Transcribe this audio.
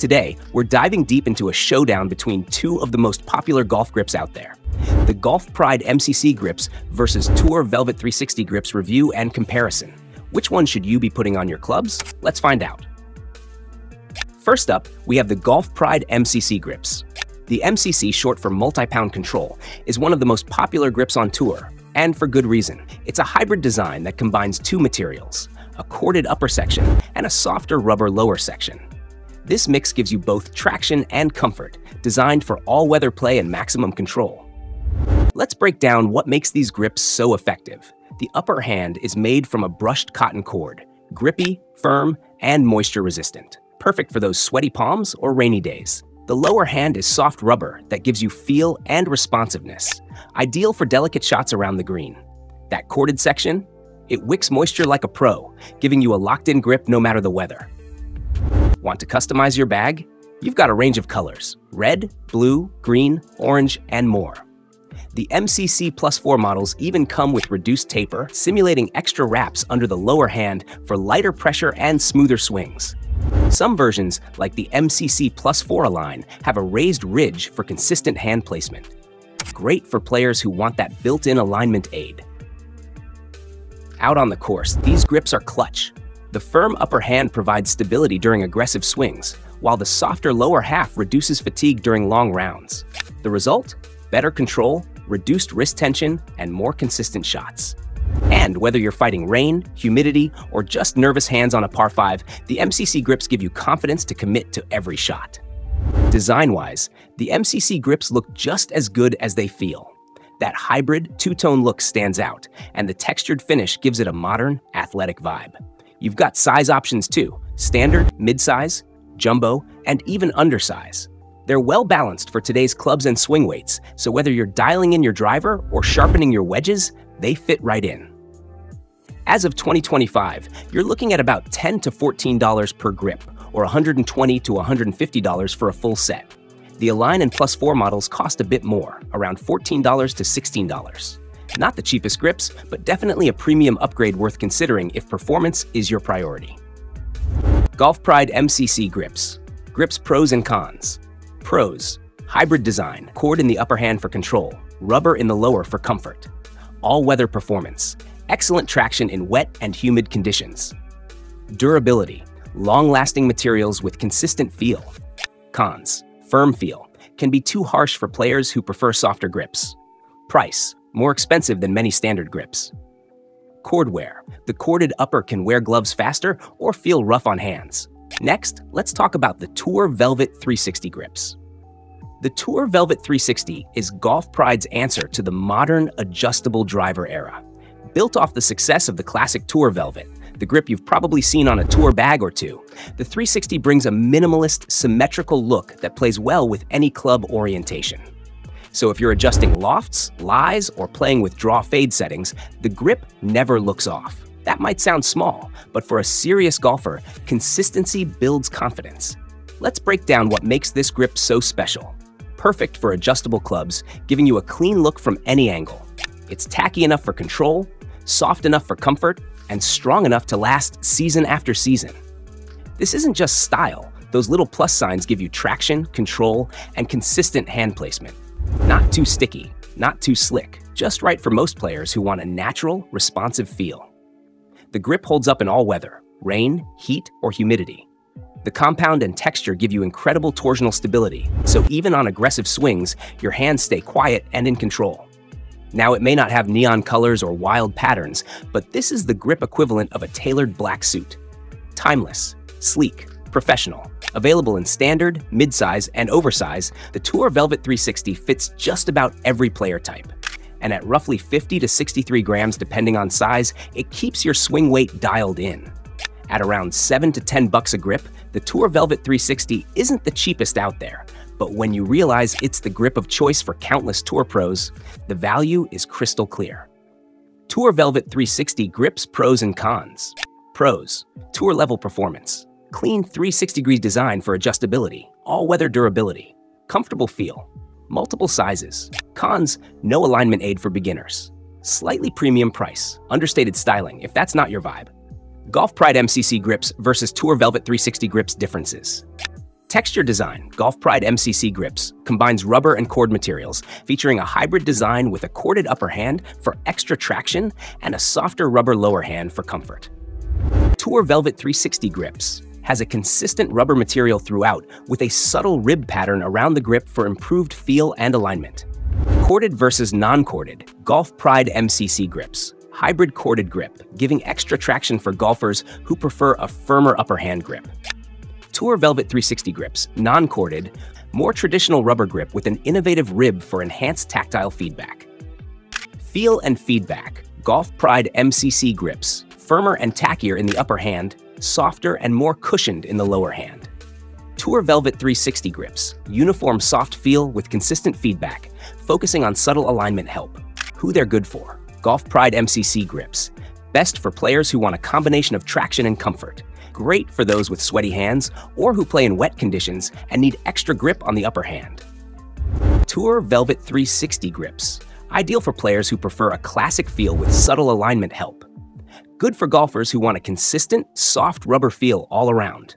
Today, we're diving deep into a showdown between two of the most popular golf grips out there. The Golf Pride MCC grips versus Tour Velvet 360 grips review and comparison. Which one should you be putting on your clubs? Let's find out. First up, we have the Golf Pride MCC grips. The MCC, short for multi-pound control, is one of the most popular grips on tour, and for good reason. It's a hybrid design that combines two materials, a corded upper section and a softer rubber lower section. This mix gives you both traction and comfort, designed for all-weather play and maximum control. Let's break down what makes these grips so effective. The upper hand is made from a brushed cotton cord, grippy, firm, and moisture-resistant, perfect for those sweaty palms or rainy days. The lower hand is soft rubber that gives you feel and responsiveness, ideal for delicate shots around the green. That corded section? It wicks moisture like a pro, giving you a locked-in grip no matter the weather. Want to customize your bag? You've got a range of colors: red, blue, green, orange, and more. The MCC Plus 4 models even come with reduced taper, simulating extra wraps under the lower hand for lighter pressure and smoother swings. Some versions, like the MCC Plus 4 line, have a raised ridge for consistent hand placement. Great for players who want that built-in alignment aid. Out on the course, these grips are clutch. The firm upper hand provides stability during aggressive swings, while the softer lower half reduces fatigue during long rounds. The result? Better control, reduced wrist tension, and more consistent shots. And whether you're fighting rain, humidity, or just nervous hands on a par 5, the MCC grips give you confidence to commit to every shot. Design-wise, the MCC grips look just as good as they feel. That hybrid, two-tone look stands out, and the textured finish gives it a modern, athletic vibe. You've got size options too: standard, mid-size, jumbo, and even undersize. They're well-balanced for today's clubs and swing weights, so whether you're dialing in your driver or sharpening your wedges, they fit right in. As of 2025, you're looking at about $10 to $14 per grip, or $120 to $150 for a full set. The Align and Plus 4 models cost a bit more, around $14 to $16. Not the cheapest grips, but definitely a premium upgrade worth considering if performance is your priority. Golf Pride MCC grips. Grips pros and cons. Pros: hybrid design, cord in the upper hand for control, rubber in the lower for comfort. All-weather performance, excellent traction in wet and humid conditions. Durability: long-lasting materials with consistent feel. Cons: firm feel, can be too harsh for players who prefer softer grips. Price: more expensive than many standard grips. Cord wear: the corded upper can wear gloves faster or feel rough on hands. Next, let's talk about the Tour Velvet 360 grips. The Tour Velvet 360 is Golf Pride's answer to the modern, adjustable driver era. Built off the success of the classic Tour Velvet, the grip you've probably seen on a tour bag or two, the 360 brings a minimalist, symmetrical look that plays well with any club orientation. So if you're adjusting lofts, lies, or playing with draw-fade settings, the grip never looks off. That might sound small, but for a serious golfer, consistency builds confidence. Let's break down what makes this grip so special. Perfect for adjustable clubs, giving you a clean look from any angle. It's tacky enough for control, soft enough for comfort, and strong enough to last season after season. This isn't just style. Those little plus signs give you traction, control, and consistent hand placement. Not too sticky, not too slick, just right for most players who want a natural, responsive feel. The grip holds up in all weather: rain, heat, or humidity. The compound and texture give you incredible torsional stability, so even on aggressive swings, your hands stay quiet and in control. Now, it may not have neon colors or wild patterns, but this is the grip equivalent of a tailored black suit. Timeless, sleek, professional. Available in standard, mid-size, and oversize, the Tour Velvet 360 fits just about every player type. And at roughly 50 to 63 grams depending on size, it keeps your swing weight dialed in. At around $7 to $10 a grip, the Tour Velvet 360 isn't the cheapest out there, but when you realize it's the grip of choice for countless tour pros, the value is crystal clear. Tour Velvet 360 grips pros and cons. Pros: tour-level performance. Clean 360-degree design for adjustability, all-weather durability, comfortable feel, multiple sizes. Cons: no alignment aid for beginners. Slightly premium price, understated styling if that's not your vibe. Golf Pride MCC grips versus Tour Velvet 360 grips differences. Texture design, Golf Pride MCC grips, combines rubber and cord materials, featuring a hybrid design with a corded upper hand for extra traction and a softer rubber lower hand for comfort. Tour Velvet 360 grips has a consistent rubber material throughout with a subtle rib pattern around the grip for improved feel and alignment. Corded versus non-corded, Golf Pride MCC grips. Hybrid corded grip, giving extra traction for golfers who prefer a firmer upper hand grip. Tour Velvet 360 grips, non-corded, more traditional rubber grip with an innovative rib for enhanced tactile feedback. Feel and feedback, Golf Pride MCC grips, firmer and tackier in the upper hand, softer and more cushioned in the lower hand. Tour Velvet 360 grips, uniform soft feel with consistent feedback, focusing on subtle alignment help. Who they're good for, Golf Pride MCC grips, best for players who want a combination of traction and comfort. Great for those with sweaty hands or who play in wet conditions and need extra grip on the upper hand. Tour Velvet 360 grips, ideal for players who prefer a classic feel with subtle alignment help. Good for golfers who want a consistent, soft rubber feel all around.